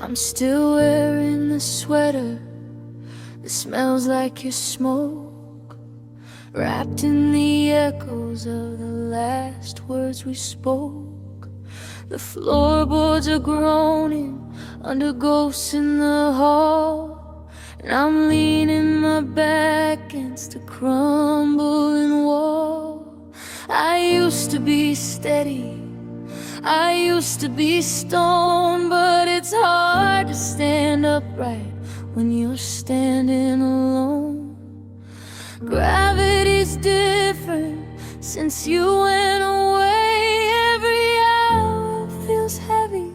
I'm still wearing the sweater that smells like your smoke, wrapped in the echoes of the last words we spoke. The floorboards are groaning under ghosts in the hall, and I'm leaning my back against a crumbling wall. I used to be steady, I used to be stone, but it's hard to stand upright when you're standing alone. Gravity's different since you went away. Every hour feels heavy,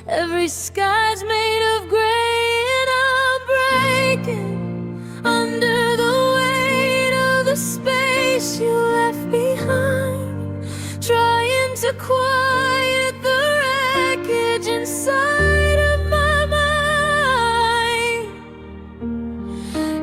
every sky's made of gray, and I'm breaking under the weight of the space you left behind, trying to quiet the wreckage inside of my mind.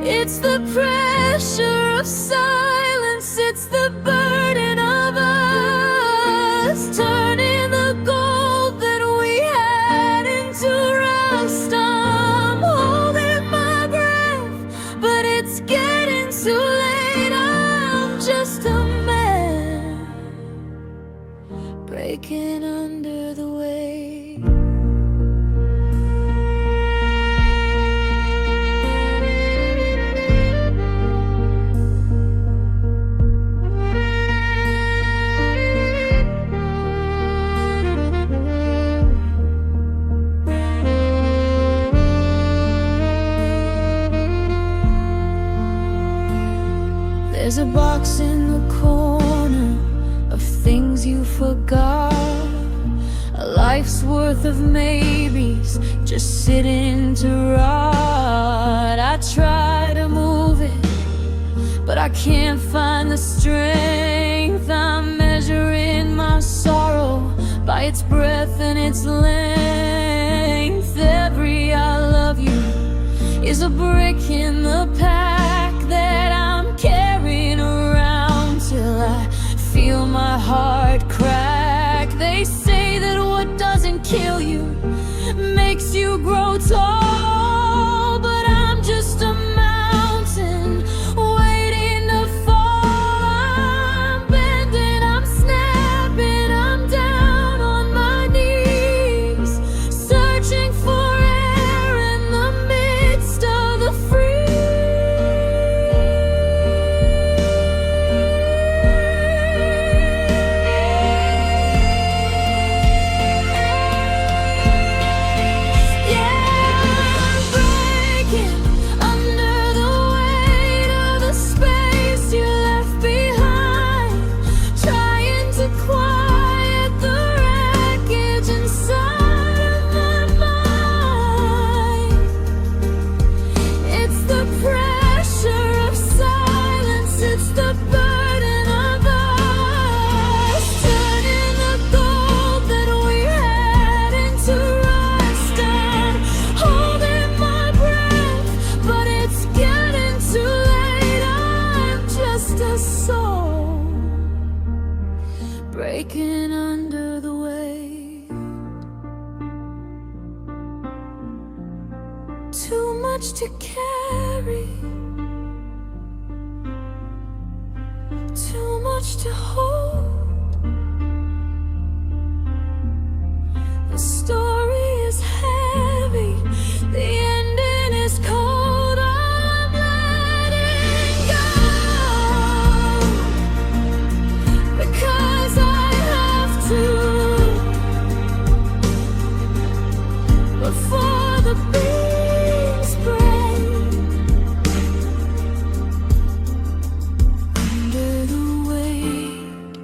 It's the pressure of silence, it's the burden of us, turning the gold that we had into rust. I'm holding my breath, but it's getting too late. I'm just a man breaking under the weight. There's a box in the corner of things you forgot, a life's worth of maybes just sitting to rot. I try to move it, but I can't find the strength. I'm measuring my sorrow by its breadth and its length. Every I love you is a brick in the pack that I'm carrying around till I feel my heart crack. They say that what doesn't kill you makes you grow tall, but I'm just a mountain waiting to fall. I'm bending, I'm snapping, I'm down on my knees, searching for air in the midst of the freeze. Breaking under the weight, too much to carry, too much to hold. The story is heavy, the ending is cold. I'm letting go because I have to. Before the beams break under the weight.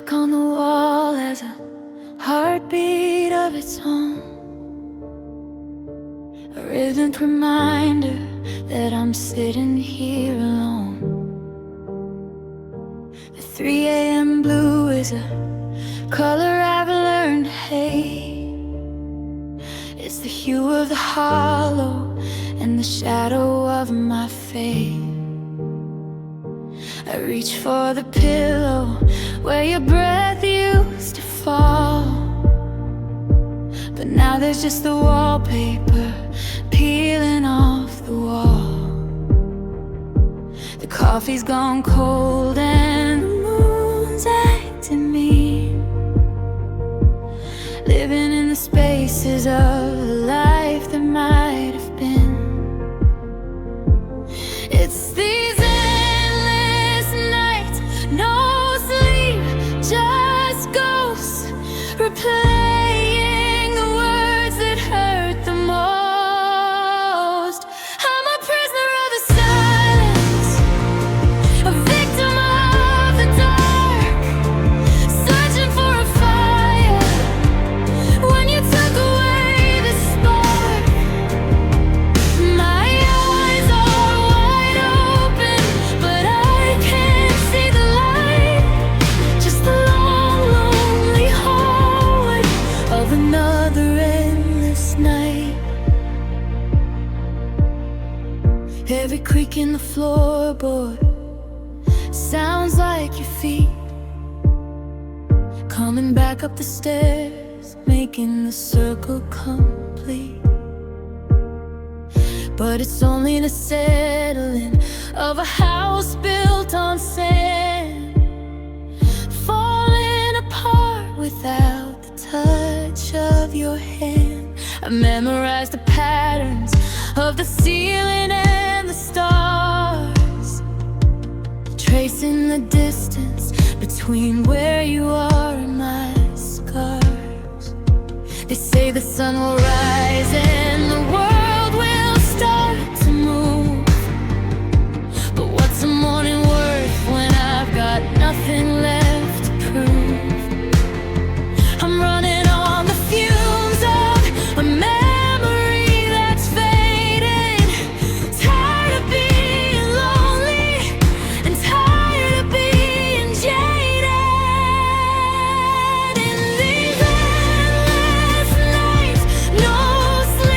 Artwork on the wall has a heartbeat of its own, a rhythmic reminder that I'm sitting here alone. The 3 a.m. blue is a color I've learned to hate. It's the hue of the hollow and the shadow of my fate. I reach for the pillow where your breath used to fall, but now there's just the wallpaper peeling off the wall. The coffee's gone cold and the moon's acting mean, living in the spaces of a life that might have been. It's these endless nights, no sleep, just ghosts replaying the words that hurt the most. I'm a prisoner of the silence, a victim of the dark, searching for a fire when you took away the spark. My eyes are wide open, but I can't see the light, just the long, lonely hallway of another endless night. Every creak in the floorboard sounds like your feet coming back up the stairs, making the circle complete. But it's only the settling of a house built on sand, falling apart without the touch of your hand. I memorized the patterns of the ceiling and the stars, tracing the distance between where you are and my scars. They say the sun will rise and the world will start to move, but what's a morning worth when I've got nothing left to prove? I'm running on the fumes of a memory that's fading, tired of being lonely and tired of being jaded. In these endless nights, no sleep,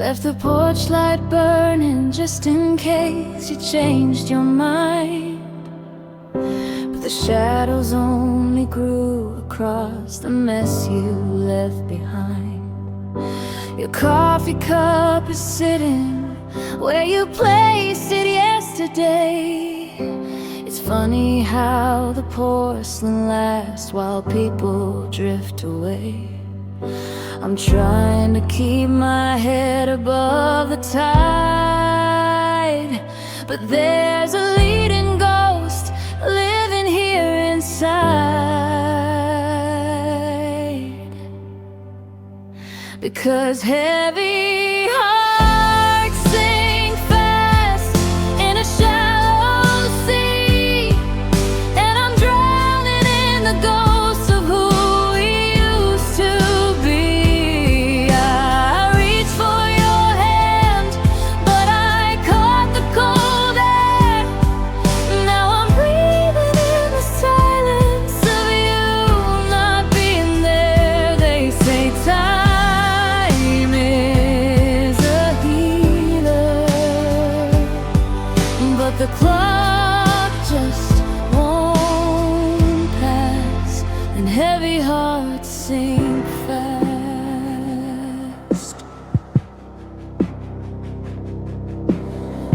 left the porch light burning just in case you changed your mind. But the shadows only grew across the mess you left behind. Your coffee cup is sitting where you placed it yesterday. It's funny how the porcelain lasts while people drift away. I'm trying to keep my head above the tide, but there's a leading ghost living here inside. Because heavy hearts sink fast in a shallow sea, and I'm drowning in the ghosts of who we used to be. I reached for your hand, but I caught the cold air. Now I'm breathing in the silence of you not being there. They say time is a healer, but the clock just won't pass, and heavy hearts sink fast.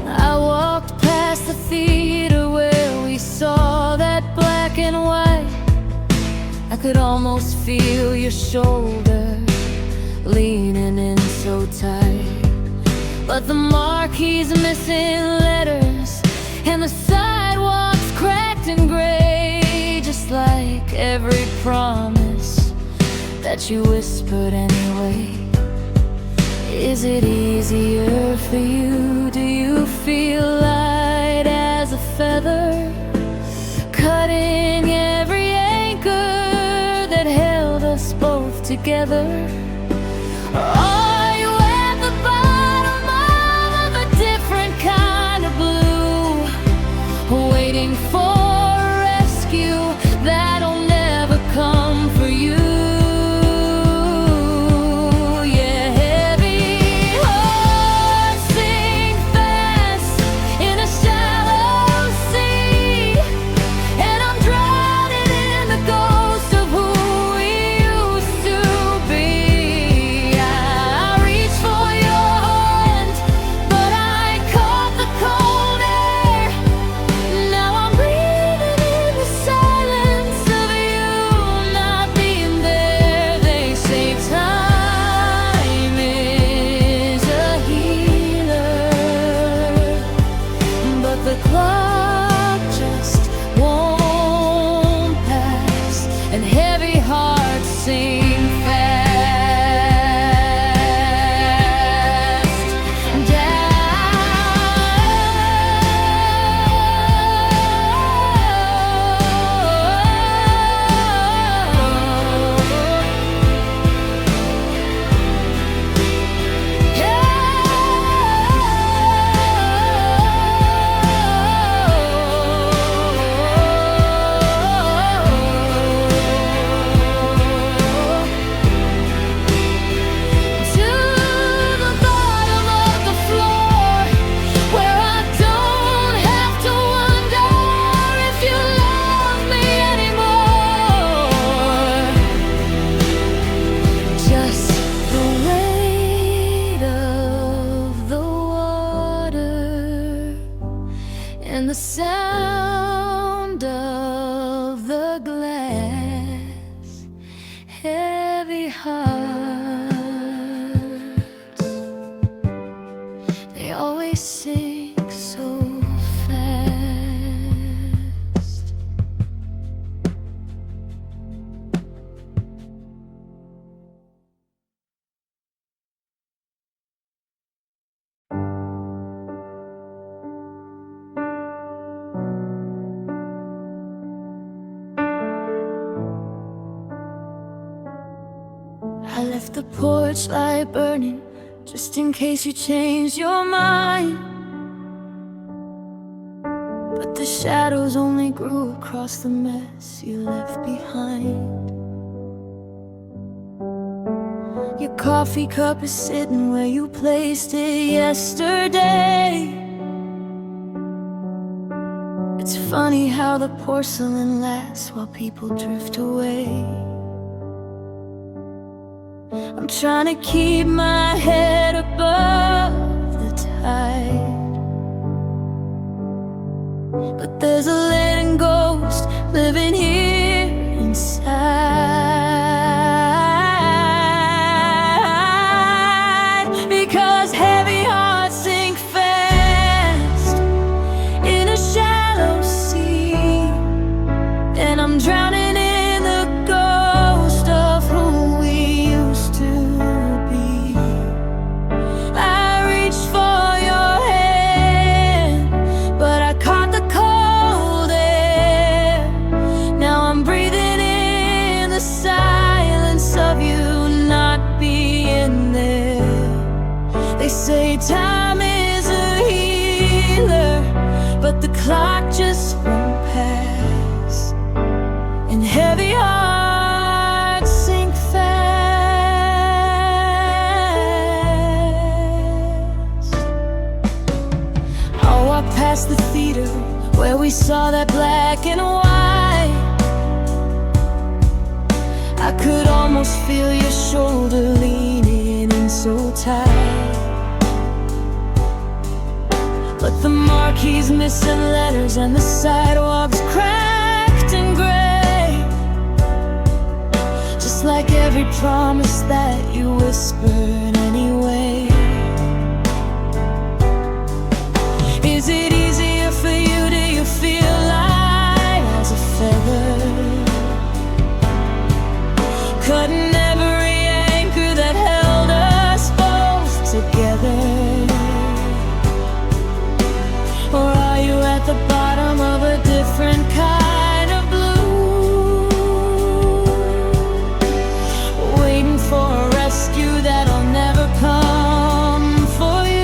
I walked past the theater where we saw that black and white. I could almost feel your shoulder leaning in so tight, but the marquee's missing letters and the sidewalks cracked and gray, just like every promise that you whispered anyway. Is it easier for you? Do you feel light as a feather, cutting every anchor that held us both together? Are you at the bottom of a different kind of blue, waiting for a rescue that'll never come for you? Yeah, heavy hearts sink fast in a shallow sea, and I'm drowning in the ghost of who we used to be. I reached for your hand, but I caught the cold air. Now I'm breathing in the silence of you not being there. They say time is a healer, but the clock just won't pass, and heavy hearts sink fast to the bottom of the floor, where I don't have to wonder if you love me anymore. Just the weight of the water and the sound of the glass. Heavy hearts, they always sink so fast. I left the porch light burning just in case you changed your mind, but the shadows only grew across the mess you left behind. Your coffee cup is sitting where you placed it yesterday. It's funny how the porcelain lasts while people drift away. I'm trying to keep my head above the tide, but there's a leaden ghost living here inside. Because heavy hearts sink fast in a shallow sea, and I'm drowning in the ghost of who we used to be. I reached for your hand, but I caught the cold air. Now I'm breathing in the silence of you not being there. They say time is a healer, but the clock just won't pass, and heavy hearts sink fast. I'll walk past the theater where we saw that black and white. I could almost feel your shoulder leaning in so tight, but the marquee's missing letters and the sidewalks cracked and gray, just like every promise that you whispered anyway. Is it easier for you? Do you feel light as a feather, cutting every anchor that held us both together? Or are you at the bottom of a different kind of blue, waiting for a rescue that'll never come for you?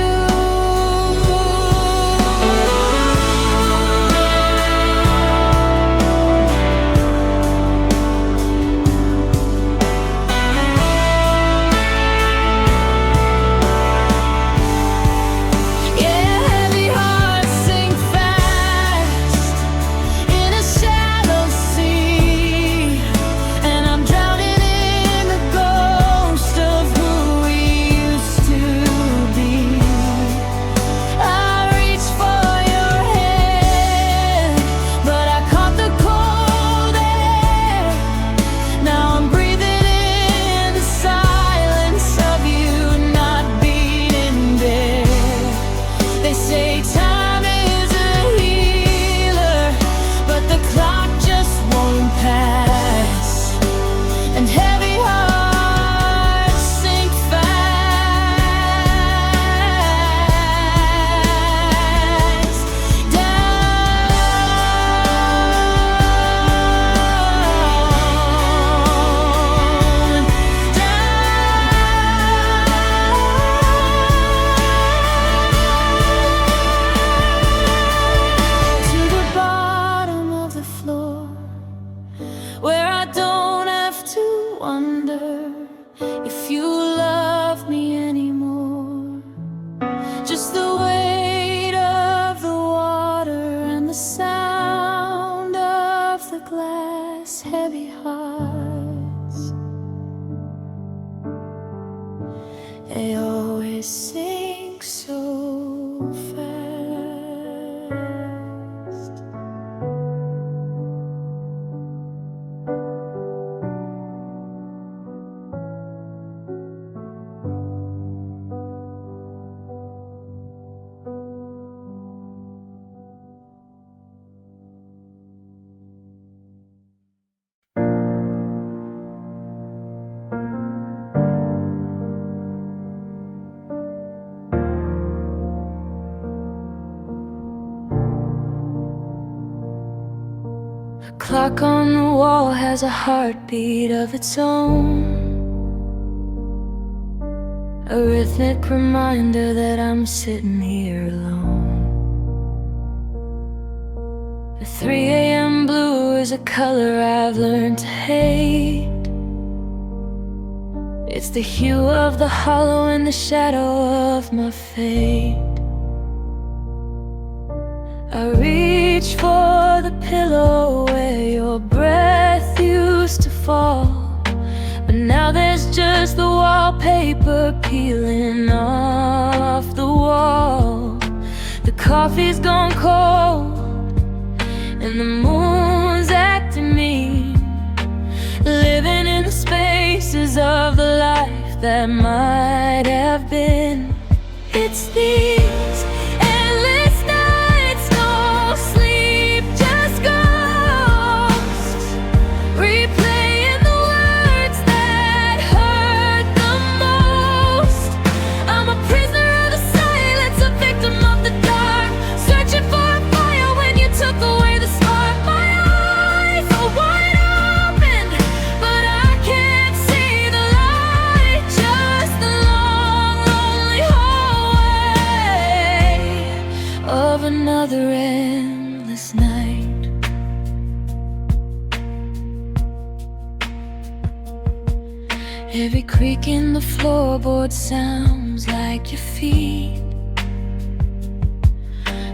Heavy hearts, they always sink so fast. The clock on the wall has a heartbeat of its own, a rhythmic reminder that I'm sitting here alone. The 3 a.m. blue is a color I've learned to hate. It's the hue of the hollow in the shadow of my fate. I reach for the pillow where your breath used to fall, but now there's just the wallpaper peeling off the wall. The coffee's gone cold and the moon's acting mean, living in the spaces of the life that might have been. It's these endless nights, no sleep, just ghosts, replaying the words that hurt the most. I'm a prisoner of the silence, a victim of the dark, searching for a fire when you took away the spark. My eyes are wide open, but I can't see the light, just the long, lonely hallway of another endless night. Every creak in the floorboard sounds like your feet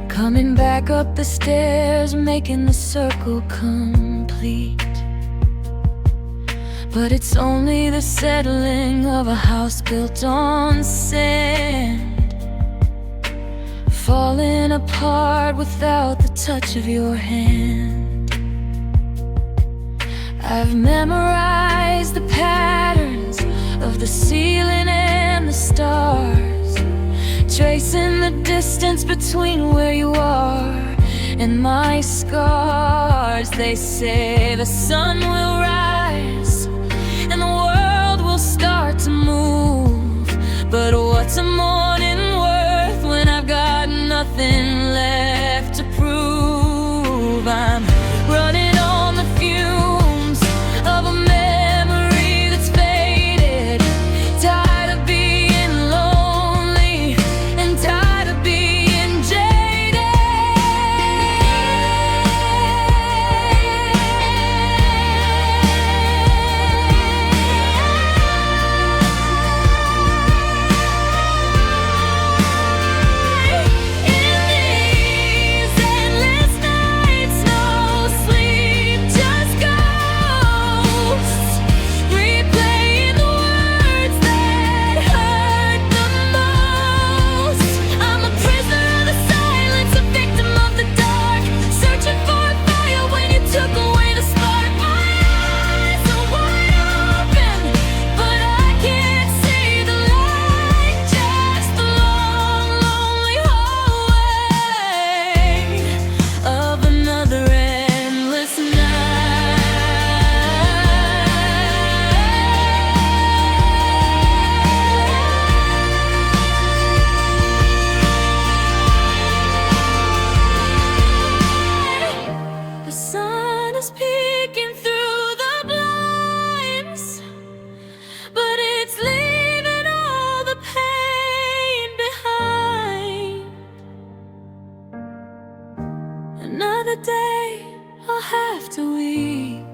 coming back up the stairs, making the circle complete. But it's only the settling of a house built on sand, falling apart without the touch of your hand. I've memorized the patterns of the ceiling and the stars, tracing the distance between where you are and my scars. They say the sun will rise and the world will start to move, but what's a morning worth when I've got nothing left to prove? I'm running on the fumes of a memory that's faded, tired of being lonely and tired of being jaded. In these endless nights, no sleep, just ghosts, replaying the words that hurt the most. I'm a prisoner of the silence, a victim of the dark, searching for a fire when you took away the spark. My eyes are wide open, but I can't see the light, just the long, lonely hallway of another endless night. The sun is peeking through the blinds, but it's leaving all the pain behind. Another day I'll have to weep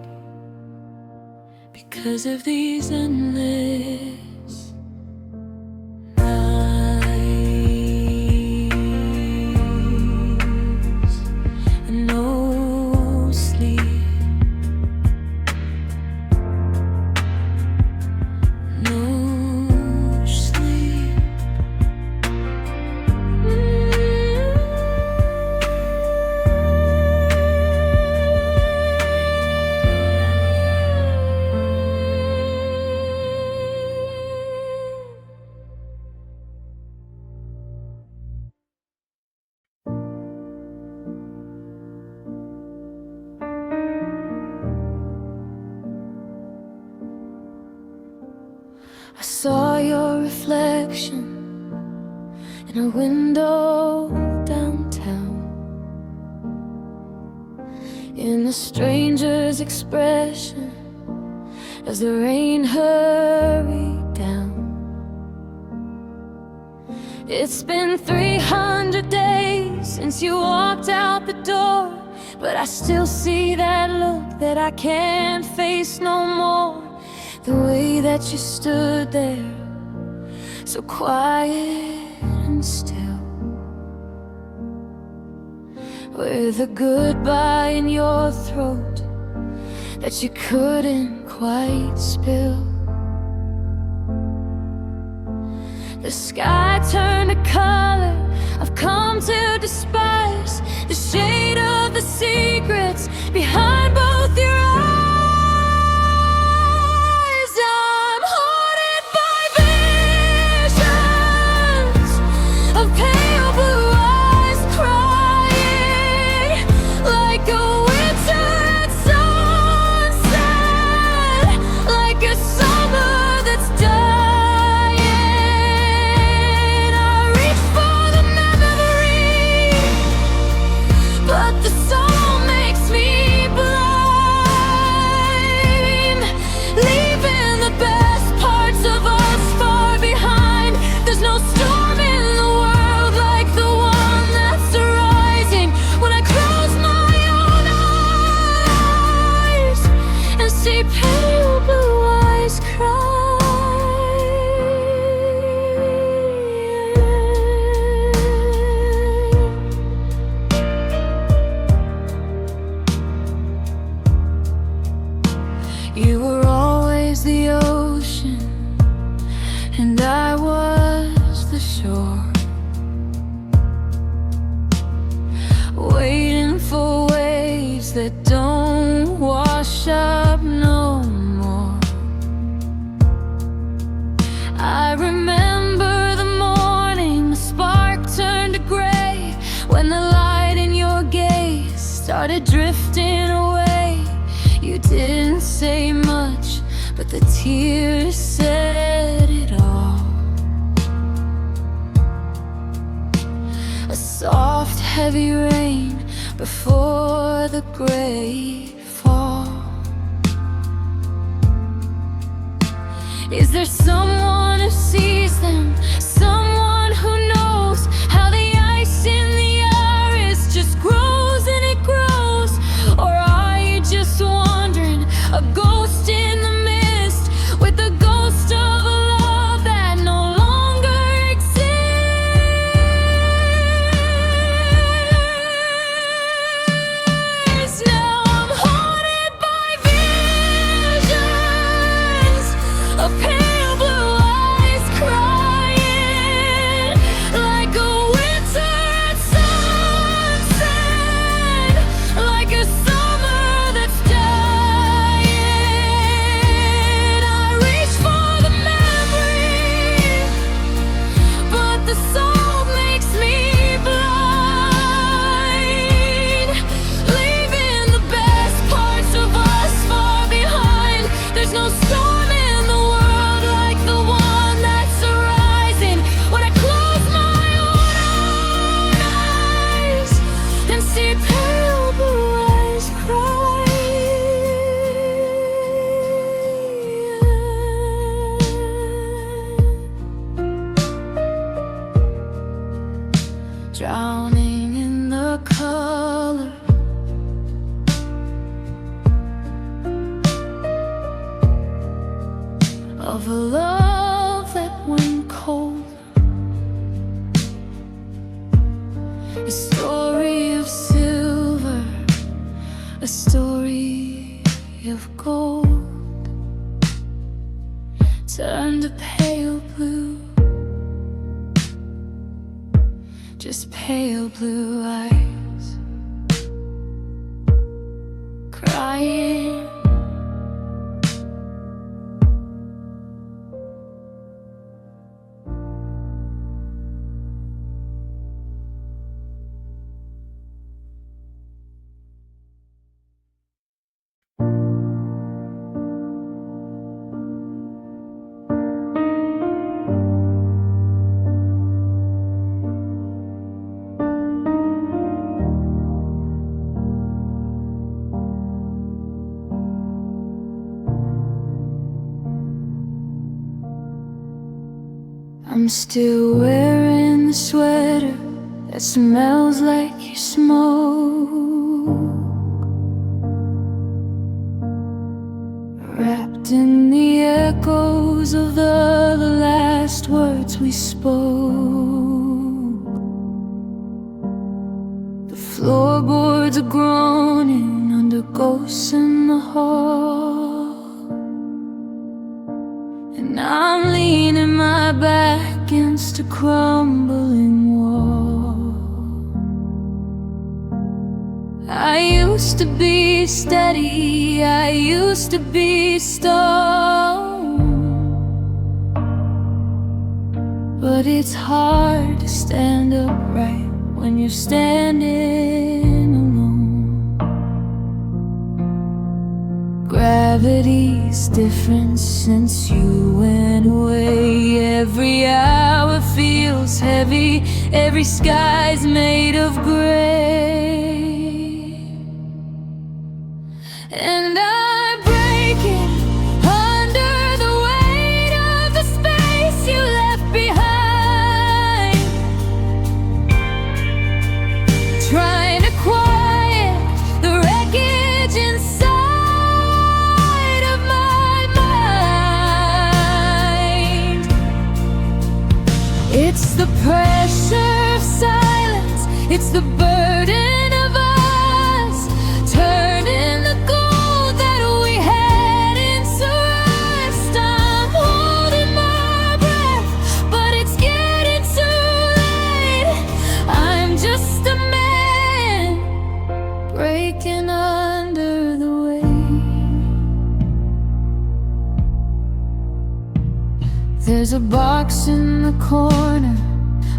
because of these endless nights and no sleep, no sleep. I saw your reflection in a window downtown, in a stranger's expression as the rain hurried down. It's been 300 days since you walked out the door, but I still see that look that I can't face no more. the way that you stood there, so quiet and still, with a goodbye in your throat that you couldn't quite spill. The sky turned a color I've come to despise, the shade of the secrets behind both your eyes. I'm haunted by visions of pale blue eyes crying like a winter at sunset, like a summer that's dying. I reach for the memory, but the soul makes me blind, leaving the best parts of us far behind. There's no storm in the world like the one that's arising when I close my own eyes and see pale blue eyes cry. You were always the ocean and I was the shore, waiting for waves that don't wash up no more. I remember the morning the spark turned to gray, when the light in your gaze started drifting away. You didn't say much, but the tears said it all. A soft, heavy rain before the great fall. Is there someone who sees them? Someone who knows how the ice in the air is just grows and it grows? Or are you just wandering, a ghost in the mist, with the ghost of a love that no longer exists? Now I'm haunted by visions of pale blue eyes crying like a winter at sunset, like a summer that's dying. I reach for the memory, but the soul makes me blind, leaving the best parts of us far behind. There's no storm in the world like the one that's arising when I close my own eyes and see pale blue eyes cry. Drowning in the color of a love that went cold, a story of silver, a story of gold, turned to pale blue, just pale blue eyes crying. I'm still wearing the sweater that smells like your smoke, wrapped in the the last words we spoke. The floorboards are groaning under ghosts in the hall, and I'm leaning my back against a crumbling wall. I used to be steady, I used to be stone, but it's hard to stand upright when you're standing alone. Gravity's different since you went away. Every hour feels heavy, every sky's made of gray. And I'm breaking under the weight of the space you left behind, trying to quiet the wreckage inside of my mind. It's the pressure of silence, it's the burden of us turning the gold that we had into rust. I'm holding my breath, but it's getting too late. I'm just a man breaking under the weight. There's a box in the corner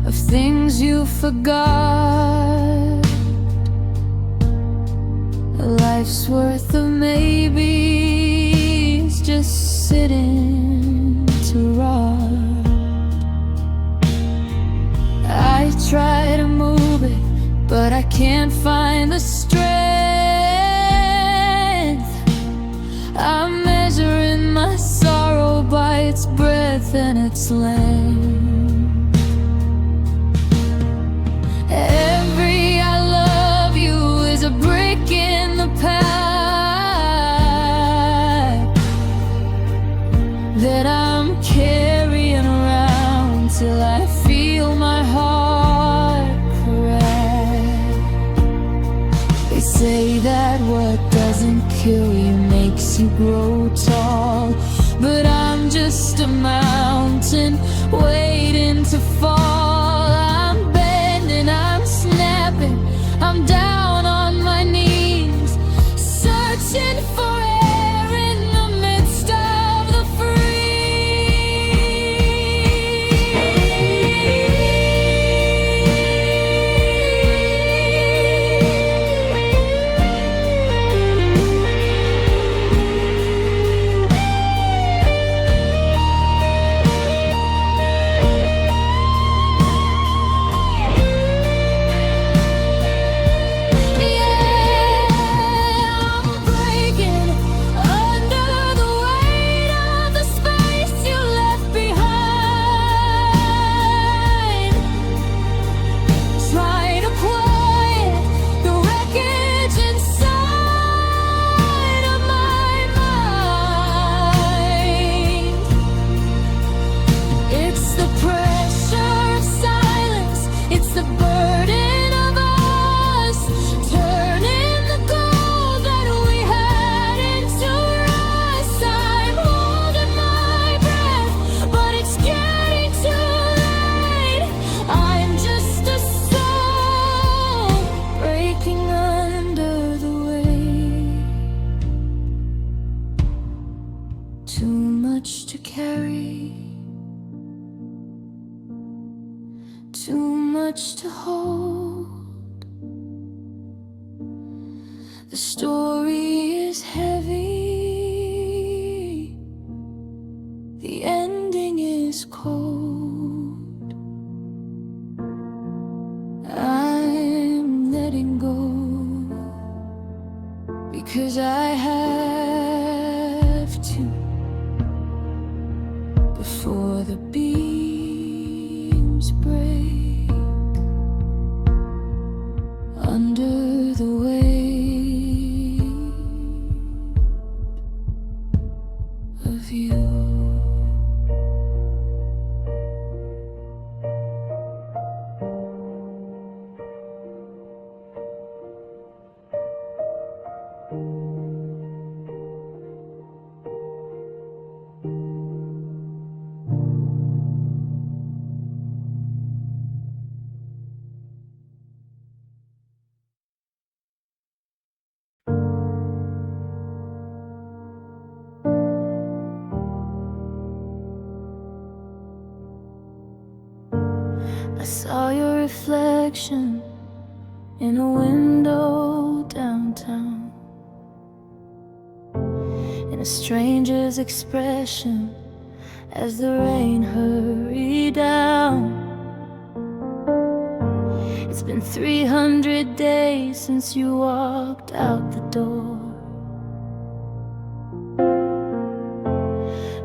of things you forgot, a life's worth of maybes just sitting to rot. I try to move it, but I can't find the strength. I'm measuring my sorrow by its breadth and its length. Every I love you is a brick in the path that I'm carrying around till I feel my heart crack. They say that what doesn't kill you makes you grow tall, but I'm just a mountain waiting to fall. I'm bending, I'm snapping, I'm down on my knees, searching for air in the midst of the too much to hold. The story is heavy, the ending is cold. I'm letting go because I have to before the beams break under the weight of you. I saw your reflection in a window downtown, in a stranger's expression as the rain hurried down. It's been 300 days since you walked out the door,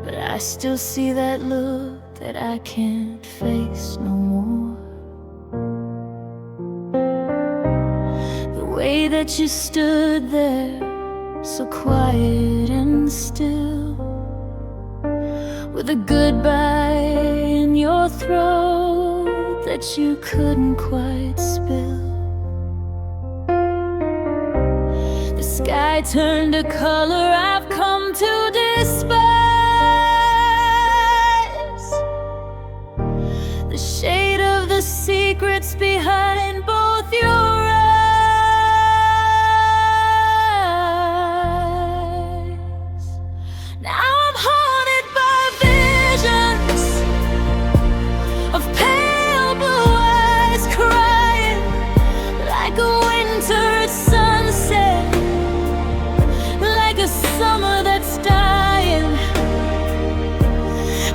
but I still see that look that I can't face no more. The way that you stood there, so quiet and still, with a goodbye in your throat that you couldn't quite spill. The sky turned a color I've come to despise, the shade of the secrets behind both your eyes. Now I'm haunted by visions of pale blue eyes crying like a winter sunset, like a summer that's dying.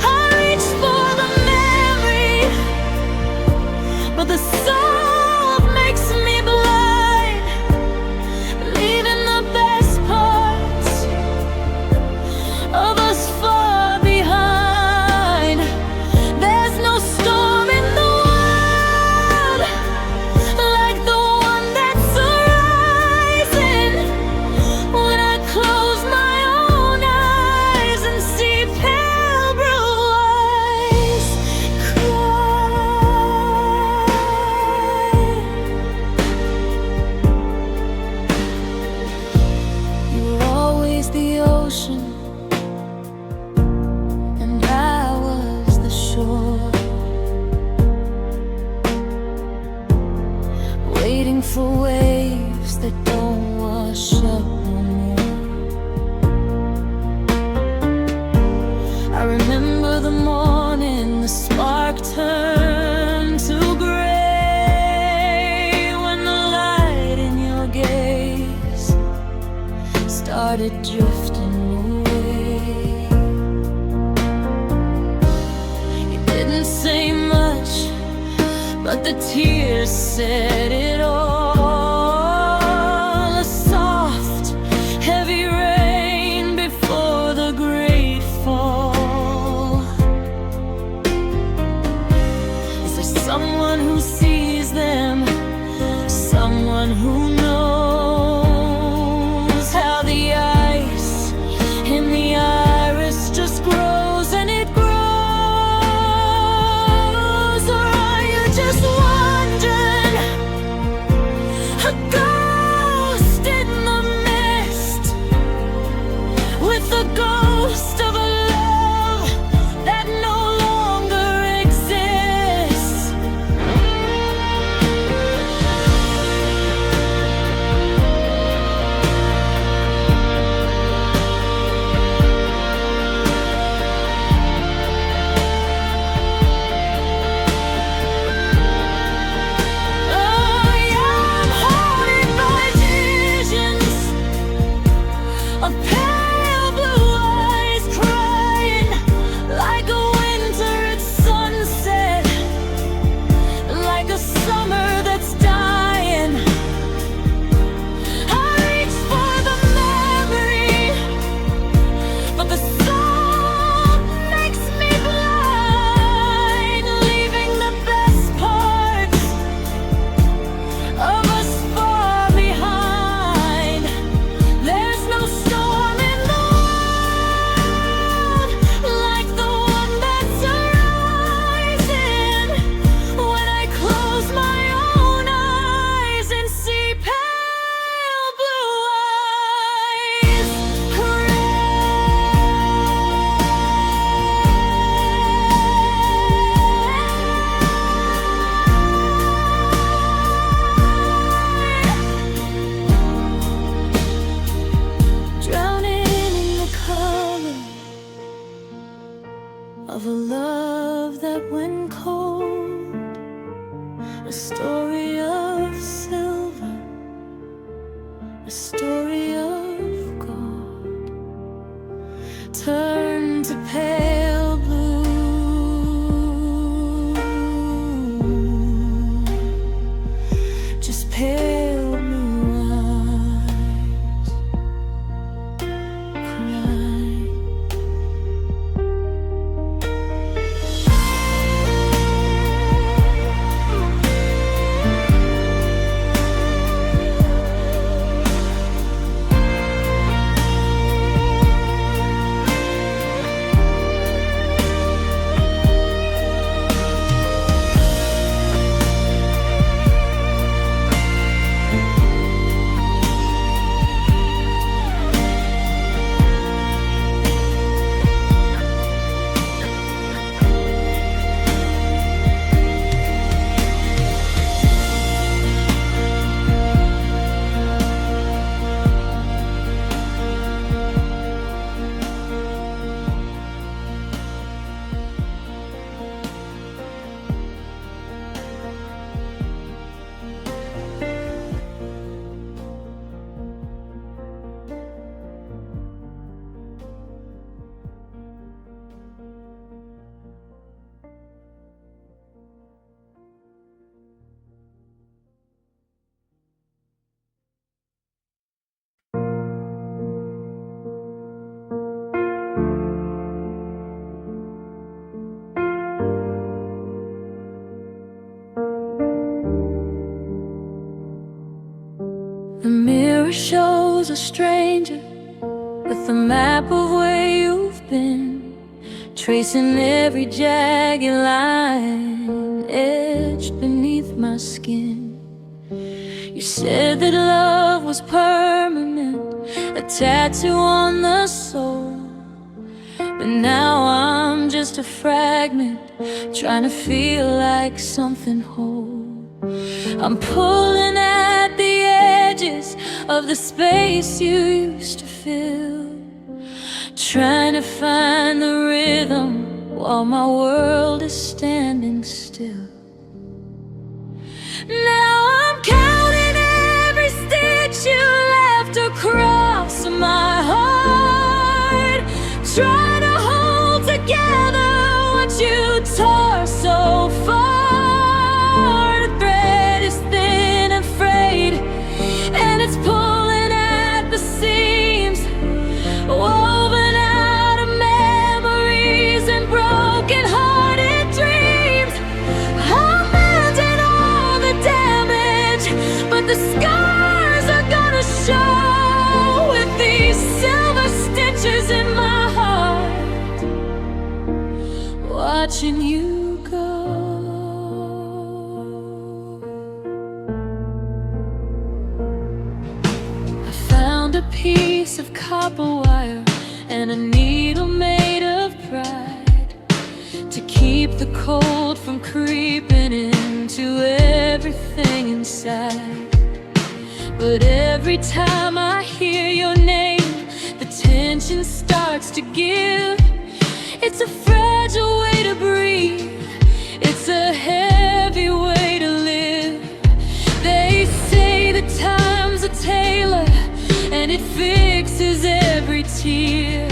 I reach for the memory, but the salt makes me blind, leaving the best parts of us far behind. There's no storm in the world like the one that's arising when I close my own eyes and see pale blue eyes cry. You were always the ocean and I was the shore, waiting for waves that don't wash up no more. I remember the morning the spark turned to gray, when the light in your gaze started drifting away. You didn't say much, but the tears said it all. A soft, heavy rain before the great fall. Is there someone who sees them, someone who knows how the ice in the iris just grows and it grows? Or are you just wandering, a ghost in the mist, with the ghost of a love that no longer exists? Oh yeah, I'm haunted The mirror shows a stranger with a map of where you've been, tracing every jagged line etched beneath my skin. You said that love was permanent, a tattoo on the soul, but now I'm just a fragment, trying to feel like something whole. I'm pulling at the edges of the space you used to fill, trying to find the rhythm while my world is standing still. Now I'm counting every stitch you left across my heart, trying to hold together what you tore so far. The thread is thin and frayed, and it's pulling at the seams, woven out of memories and broken-hearted dreams. I'm mending all the damage, but the scars are gonna show with these silver stitches in my heart, watching you go. I found a piece of copper wire and a needle made of pride to keep the cold from creeping into everything inside. But every time I hear your name, the tension starts to give. It's a fragile way to breathe, it's a heavy way to live. They say that time's a tailor and it fixes every tear,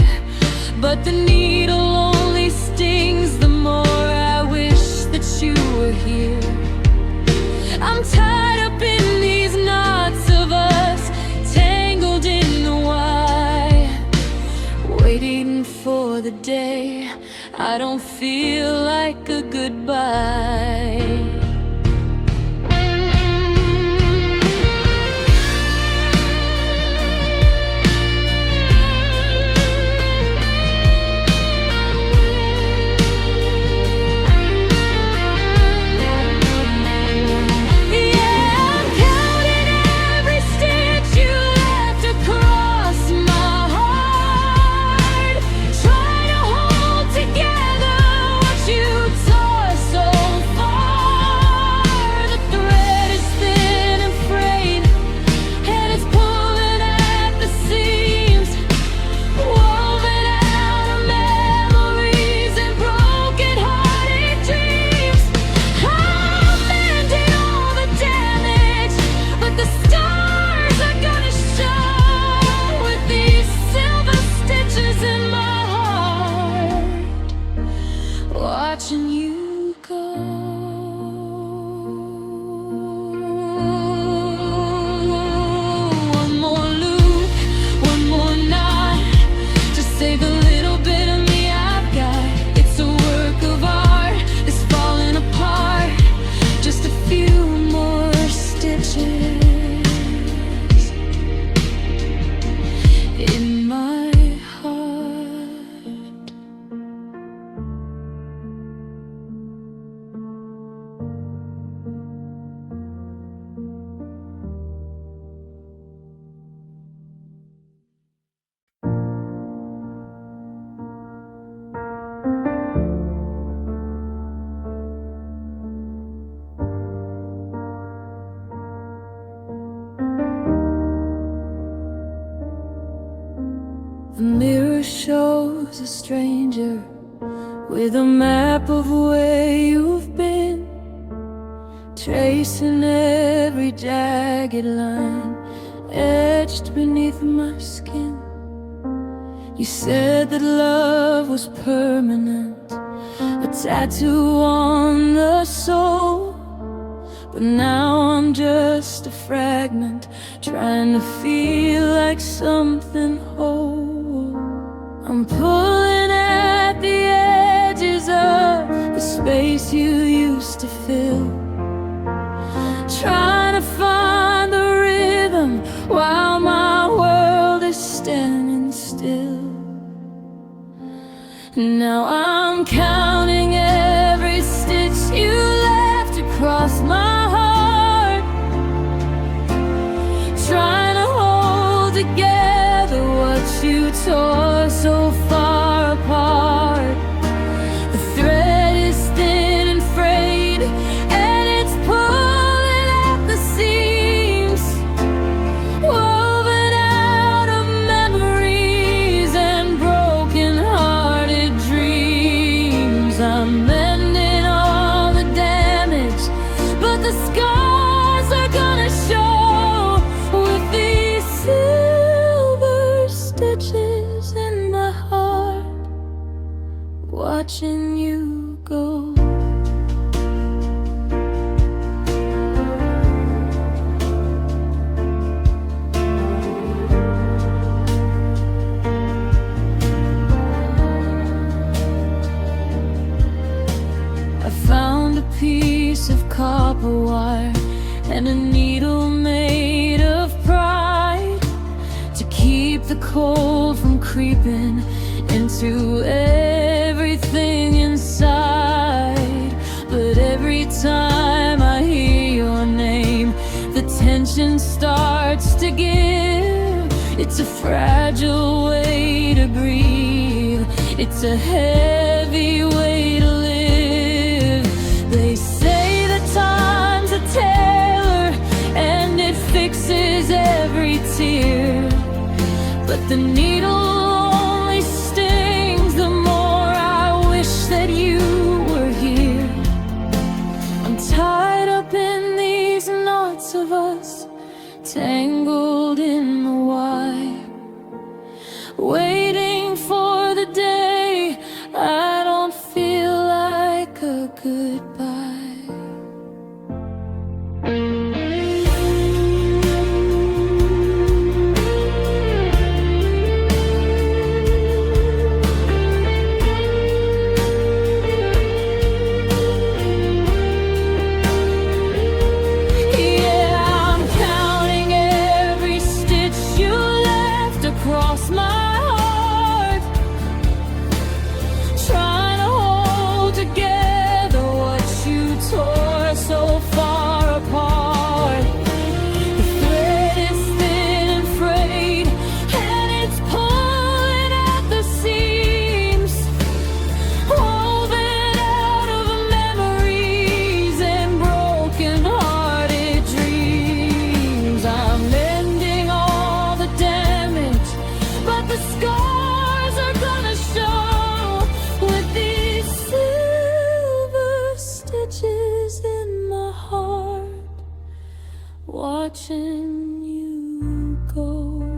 but the needle only stings the more I wish that you were here. I'm tied up in these knots of us, tangled in the why, waiting for the day I don't feel like a goodbye. Watching you go. One more loop, one more knot, to save the little bit of me I've got. It's a work of art, it's falling apart. Just a few more stitches in my heart. The mirror shows a stranger with a map of where you've been, tracing every jagged line etched beneath my skin. You said that love was permanent, a tattoo on the soul, but now I'm just a fragment, trying to feel like something whole. I'm pulling at the edges of the space you used to fill, trying to find the rhythm together what you tore so far apart. The thread is thin and frayed, and it's pulling at the seams, woven out of memories and broken-hearted dreams. I'm mending all the damage, but the scars are gonna show with these silver stitches in my heart, watching you go. I found a piece of copper wire and a needle made of pride to keep the cold from creeping into everything inside. But every time I hear your name, the tension starts to give. It's a fragile way to breathe, it's a heavy way to live. They say that time's a tailor and it fixes every tear, but the needle only stings the more I wish that you were here. I'm tied up in these knots of us, tangled in the wire, waiting for the day I don't feel like a goodbye. Across my heart, trying to hold together what you tore so far apart. The thread is thin and frayed, and it's pulling at the seams, woven out of memories and broken-hearted dreams. I'm mending all the damage, but the scars are gonna show with these silver stitches in my heart, watching you go.